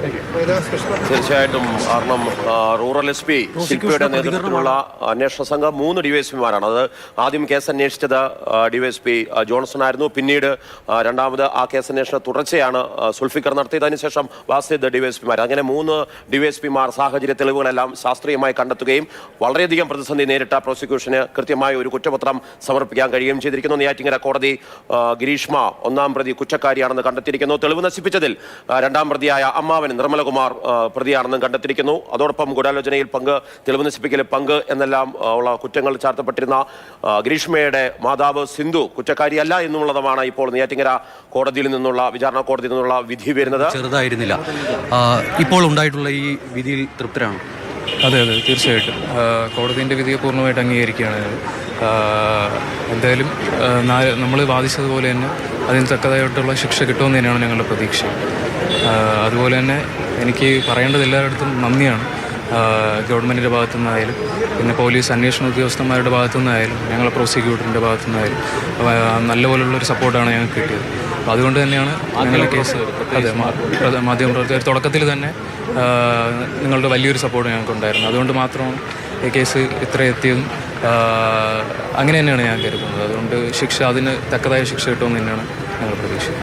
തീർച്ചയായിട്ടും. കാരണം rural S P ശില്പയുടെ നേതൃത്വത്തിലുള്ള അന്വേഷണ സംഘം 3 ഡിവൈഎസ്പിമാരാണ്. അത് ആദ്യം കേസ് അന്വേഷിച്ചത് ഡിവൈഎസ്പി ജോൺസൺ ആയിരുന്നു. പിന്നീട് രണ്ടാമത് ആ കേസ് അന്വേഷണ തുടർച്ചയാണ് സുൽഫിക്കർ നടത്തിയത്. അതിനുശേഷം വാസിദ് ഡിവൈഎസ്പിമാർ. അങ്ങനെ 3 ഡിവൈഎസ്പിമാർ സാഹചര്യ തെളിവുകളെല്ലാം ശാസ്ത്രീയമായി കണ്ടെത്തുകയും വളരെയധികം പ്രതിസന്ധി നേരിട്ട പ്രോസിക്യൂഷന് കൃത്യമായ ഒരു കുറ്റപത്രം സമർപ്പിക്കാൻ കഴിയുകയും ചെയ്തിരിക്കുന്നു. നെയ്യാറ്റിൻകര കോടതി ഗിരീഷ്മ 1-ാം പ്രതി കുറ്റക്കാരിയാണെന്ന് കണ്ടെത്തിയിരിക്കുന്നു. തെളിവ് നശിപ്പിച്ചതിൽ 2-ാം പ്രതിയായ അമ്മാവൻ നിർമ്മലകുമാർ പ്രതിയാണെന്നും കണ്ടെത്തിയിരിക്കുന്നു. അതോടൊപ്പം ഗൂഢാലോചനയിൽ പങ്ക്, തെളിവ് നശിപ്പിക്കലിൽ പങ്ക് എന്നെല്ലാം ഉള്ള കുറ്റങ്ങൾ ചാർത്തപ്പെട്ടിരുന്ന ഗിരീഷ്മയുടെ മാതാവ് സിന്ധു കുറ്റക്കാരിയല്ല എന്നുള്ളതുമാണ് ഇപ്പോൾ നെയ്യാറ്റിൻകര കോടതിയിൽ നിന്നുള്ള, വിചാരണ കോടതിയിൽ നിന്നുള്ള വിധി വരുന്നത്. ചെറുതായിരുന്നില്ല. ഇപ്പോൾ ഉണ്ടായിട്ടുള്ള ഈ വിധിയിൽ തൃപ്തരാണ്? അതെ, തീർച്ചയായിട്ടും കോടതിൻ്റെ വിധിയെ പൂർണ്ണമായിട്ട് അംഗീകരിക്കുകയാണ്. എന്തായാലും നമ്മൾ വാദിച്ചതുപോലെ തന്നെ അതിന് തക്കതായിട്ടുള്ള ശിക്ഷ കിട്ടുമെന്ന് തന്നെയാണ് ഞങ്ങളുടെ പ്രതീക്ഷ. അതുപോലെ തന്നെ എനിക്ക് പറയേണ്ടത് എല്ലായിടത്തും നന്ദിയാണ്. ഗവൺമെൻറ്റിൻ്റെ ഭാഗത്തു നിന്നായാലും പിന്നെ പോലീസ് അന്വേഷണ ഉദ്യോഗസ്ഥന്മാരുടെ ഭാഗത്തു നിന്നായാലും ഞങ്ങളെ പ്രോസിക്യൂട്ടറിൻ്റെ ഭാഗത്തു നിന്നായാലും നല്ലപോലുള്ളൊരു സപ്പോർട്ടാണ് ഞങ്ങൾക്ക് കിട്ടിയത്. അപ്പോൾ അതുകൊണ്ട് തന്നെയാണ് ഞങ്ങൾ കേസ്, അതെ, മാധ്യമപ്രവർത്തകർ തുടക്കത്തിൽ തന്നെ നിങ്ങളുടെ വലിയൊരു സപ്പോർട്ട് ഞങ്ങൾക്കുണ്ടായിരുന്നു. അതുകൊണ്ട് മാത്രമാണ് ഈ കേസ് ഇത്ര എത്തിയതും. അങ്ങനെ തന്നെയാണ് ഞാൻ കരുതുന്നത്. അതുകൊണ്ട് അതിന് തക്കതായ ശിക്ഷ കിട്ടുമെന്ന് തന്നെയാണ് ഞങ്ങൾ പ്രതീക്ഷിക്കുന്നത്.